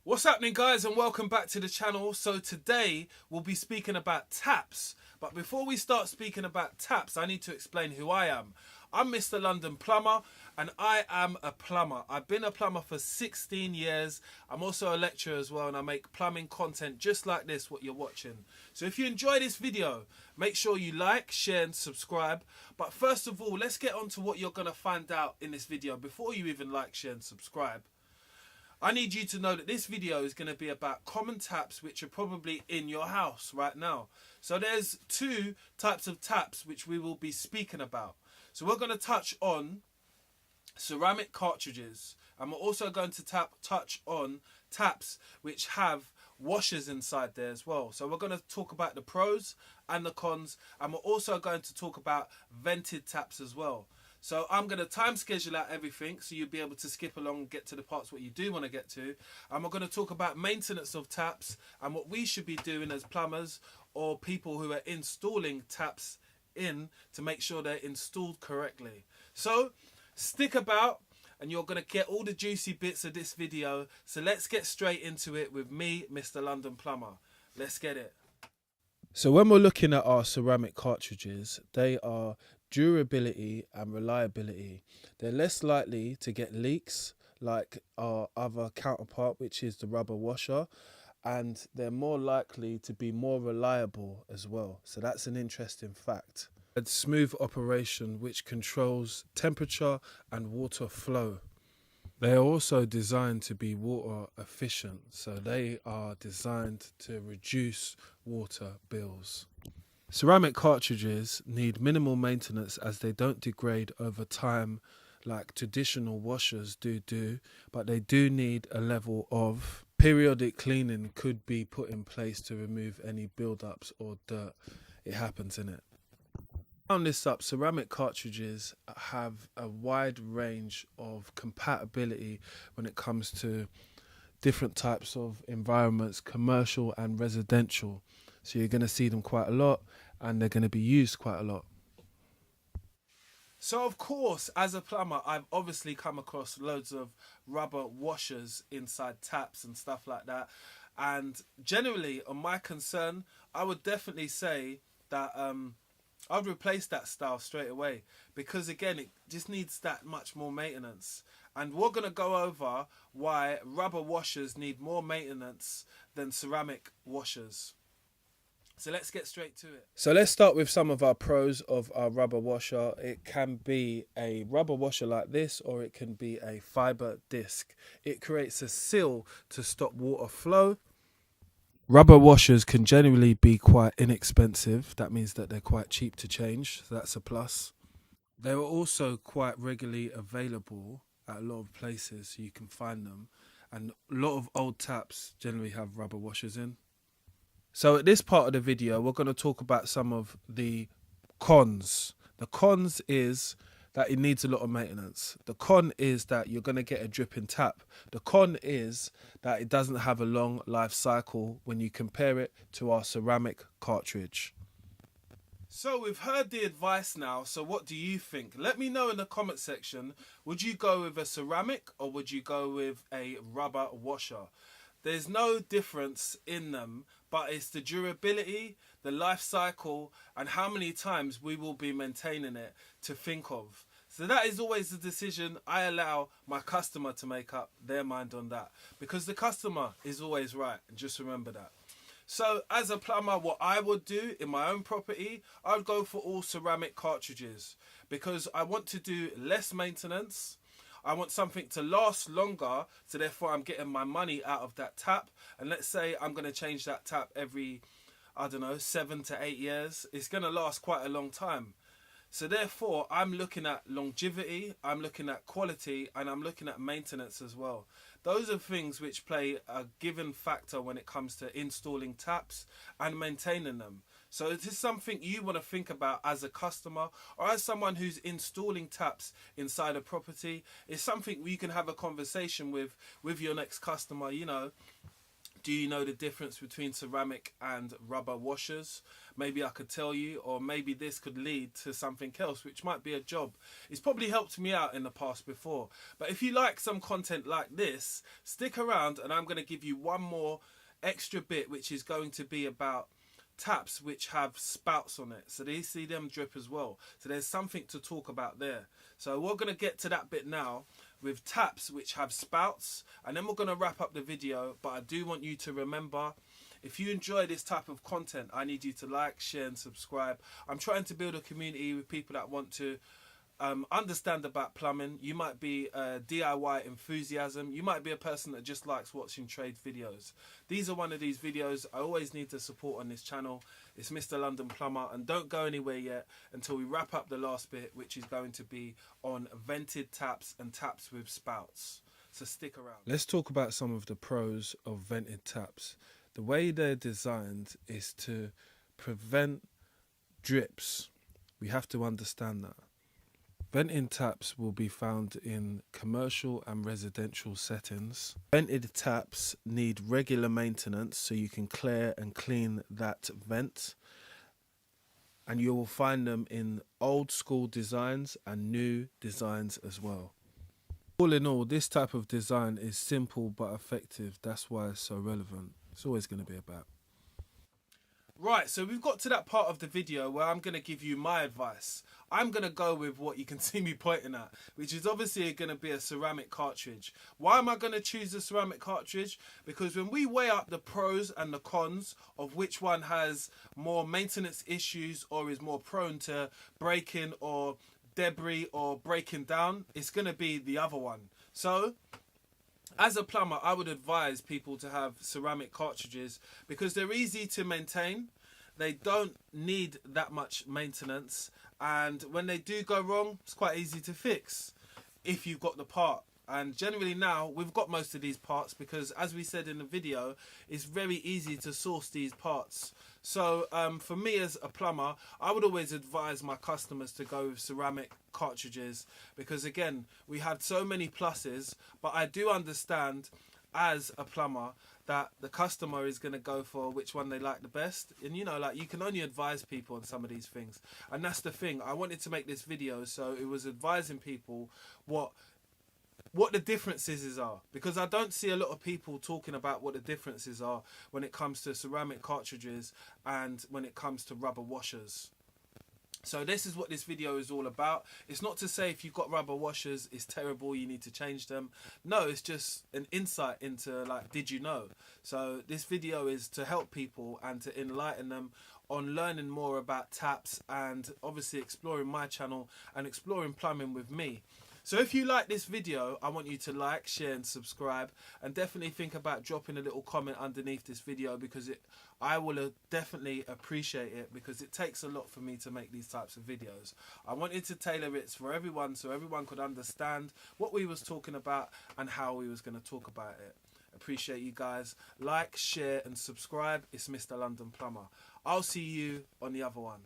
What's happening, guys, and welcome back to the channel. So today we'll be speaking about taps, but before we start speaking about taps, I need to explain who I am. I'm Mr. London Plumber, and I am a plumber. I've been a plumber for 16 years. I'm also a lecturer as well, and I make plumbing content just like this, what you're watching. So if you enjoy this video, make sure you like, share and subscribe. But first of all, let's get on to what you're going to find out in this video before you even like, share and subscribe. I need you to know that this video is going to be about common taps which are probably in your house right now. So there's two types of taps which we will be speaking about. So we're going to touch on ceramic cartridges, and we're also going to touch on taps which have washers inside there as well. So we're going to talk about the pros and the cons, and we're also going to talk about vented taps as well. So I'm going to time schedule out everything so you'll be able to skip along and get to the parts what you do want to get to. And we're going to talk about maintenance of taps and what we should be doing as plumbers or people who are installing taps in to make sure they're installed correctly. So stick about and you're going to get all the juicy bits of this video. So let's get straight into it with me, Mr. London Plumber. Let's get it. So when we're looking at our ceramic cartridges, they are durability and reliability. They're less likely to get leaks like our other counterpart, which is the rubber washer, and they're more likely to be more reliable as well. So that's an interesting fact. A smooth operation which controls temperature and water flow. They are also designed to be water efficient, so they are designed to reduce water bills. Ceramic cartridges need minimal maintenance as they don't degrade over time like traditional washers do, but they do need a level of periodic cleaning could be put in place to remove any build-ups or dirt. It happens in it. On this up, ceramic cartridges have a wide range of compatibility when it comes to different types of environments, commercial and residential. So you're going to see them quite a lot and they're going to be used quite a lot. So of course, as a plumber, I've obviously come across loads of rubber washers inside taps and stuff like that. And generally, on my concern, I would definitely say that I'd replace that style straight away, because again, it just needs that much more maintenance. And we're going to go over why rubber washers need more maintenance than ceramic washers. So let's get straight to it. So let's start with some of our pros of our rubber washer. It can be a rubber washer like this, or it can be a fiber disc. It creates a seal to stop water flow. Rubber washers can generally be quite inexpensive. That means that they're quite cheap to change. So that's a plus. They are also quite regularly available at a lot of places, so you can find them. And a lot of old taps generally have rubber washers in. So at this part of the video, we're going to talk about some of the cons. The cons is that it needs a lot of maintenance. The con is that you're going to get a dripping tap. The con is that it doesn't have a long life cycle when you compare it to our ceramic cartridge. So we've heard the advice now, so what do you think? Let me know in the comment section, would you go with a ceramic or would you go with a rubber washer? There's no difference in them, but it's the durability, the life cycle, and how many times we will be maintaining it to think of. So that is always the decision I allow my customer to make up their mind on that, because the customer is always right, and just remember that. So as a plumber, what I would do in my own property, I would go for all ceramic cartridges, because I want to do less maintenance. I want something to last longer, so therefore I'm getting my money out of that tap. And let's say I'm going to change that tap every, I don't know, 7 to 8 years. It's going to last quite a long time. So therefore, I'm looking at longevity, I'm looking at quality, and I'm looking at maintenance as well. Those are things which play a given factor when it comes to installing taps and maintaining them. So it is something you want to think about as a customer or as someone who's installing taps inside a property. It's something you can have a conversation with your next customer, you know. Do you know the difference between ceramic and rubber washers? Maybe I could tell you, or maybe this could lead to something else, which might be a job. It's probably helped me out in the past before. But if you like some content like this, stick around and I'm going to give you one more extra bit, which is going to be about taps which have spouts on it. So they see them drip as well. So there's something to talk about there. So we're going to get to that bit now with taps which have spouts, and then we're going to wrap up the video. But I do want you to remember, if you enjoy this type of content, I need you to like, share and subscribe. I'm trying to build a community with people that want to understand about plumbing. You might be a DIY enthusiasm. You might be a person that just likes watching trade videos. These are one of these videos I always need the support on this channel. It's Mr. London Plumber, and don't go anywhere yet until we wrap up the last bit, which is going to be on vented taps and taps with spouts. So stick around. Let's talk about some of the pros of vented taps. The way they're designed is to prevent drips. We have to understand that. Vented taps will be found in commercial and residential settings. Vented taps need regular maintenance, so you can clear and clean that vent. And you will find them in old school designs and new designs as well. All in all, this type of design is simple but effective. That's why it's so relevant. It's always going to be about. Right, so we've got to that part of the video where I'm going to give you my advice. I'm going to go with what you can see me pointing at, which is obviously going to be a ceramic cartridge. Why am I going to choose a ceramic cartridge? Because when we weigh up the pros and the cons of which one has more maintenance issues or is more prone to breaking or debris or breaking down, it's going to be the other one. So as a plumber, I would advise people to have ceramic cartridges because they're easy to maintain. They don't need that much maintenance. And when they do go wrong, it's quite easy to fix if you've got the part. And generally now, we've got most of these parts because, as we said in the video, it's very easy to source these parts. So for me as a plumber, I would always advise my customers to go with ceramic cartridges because, again, we have so many pluses. But I do understand as a plumber that the customer is going to go for which one they like the best. And you know, like, you can only advise people on some of these things. And that's the thing. I wanted to make this video so it was advising people what the differences are, because I don't see a lot of people talking about what the differences are when it comes to ceramic cartridges and when it comes to rubber washers. So this is what this video is all about. It's not to say if you've got rubber washers, it's terrible, you need to change them. No, it's just an insight into, like, did you know? So this video is to help people and to enlighten them on learning more about taps and obviously exploring my channel and exploring plumbing with me. So if you like this video, I want you to like, share and subscribe, and definitely think about dropping a little comment underneath this video, because I will definitely appreciate it, because it takes a lot for me to make these types of videos. I wanted to tailor it for everyone so everyone could understand what we was talking about and how we was going to talk about it. Appreciate you guys. Like, share and subscribe. It's Mr. London Plumber. I'll see you on the other one.